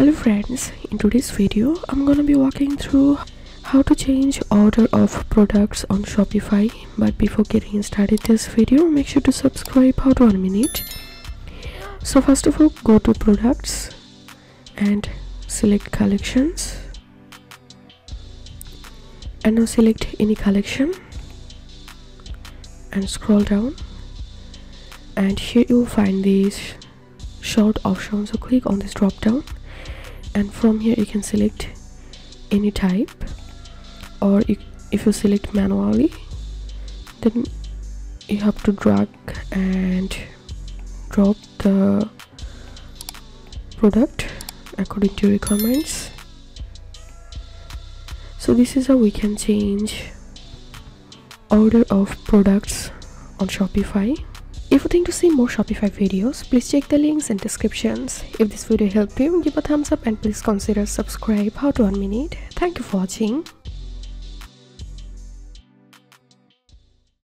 Hello friends, in today's video I'm gonna be walking through how to change order of products on Shopify. But before getting started this video, make sure to subscribe. How to animate. So first of all, go to products and select collections, and now select any collection and scroll down, and here you will find these short options. So click on this drop down, and from here you can select any type, or if you select manually, then you have to drag and drop the product according to requirements. So this is how we can change order of products on Shopify. If you think to see more Shopify videos, please check the links in descriptions. If this video helped you, give a thumbs up and please consider subscribe. How to animate. Thank you for watching.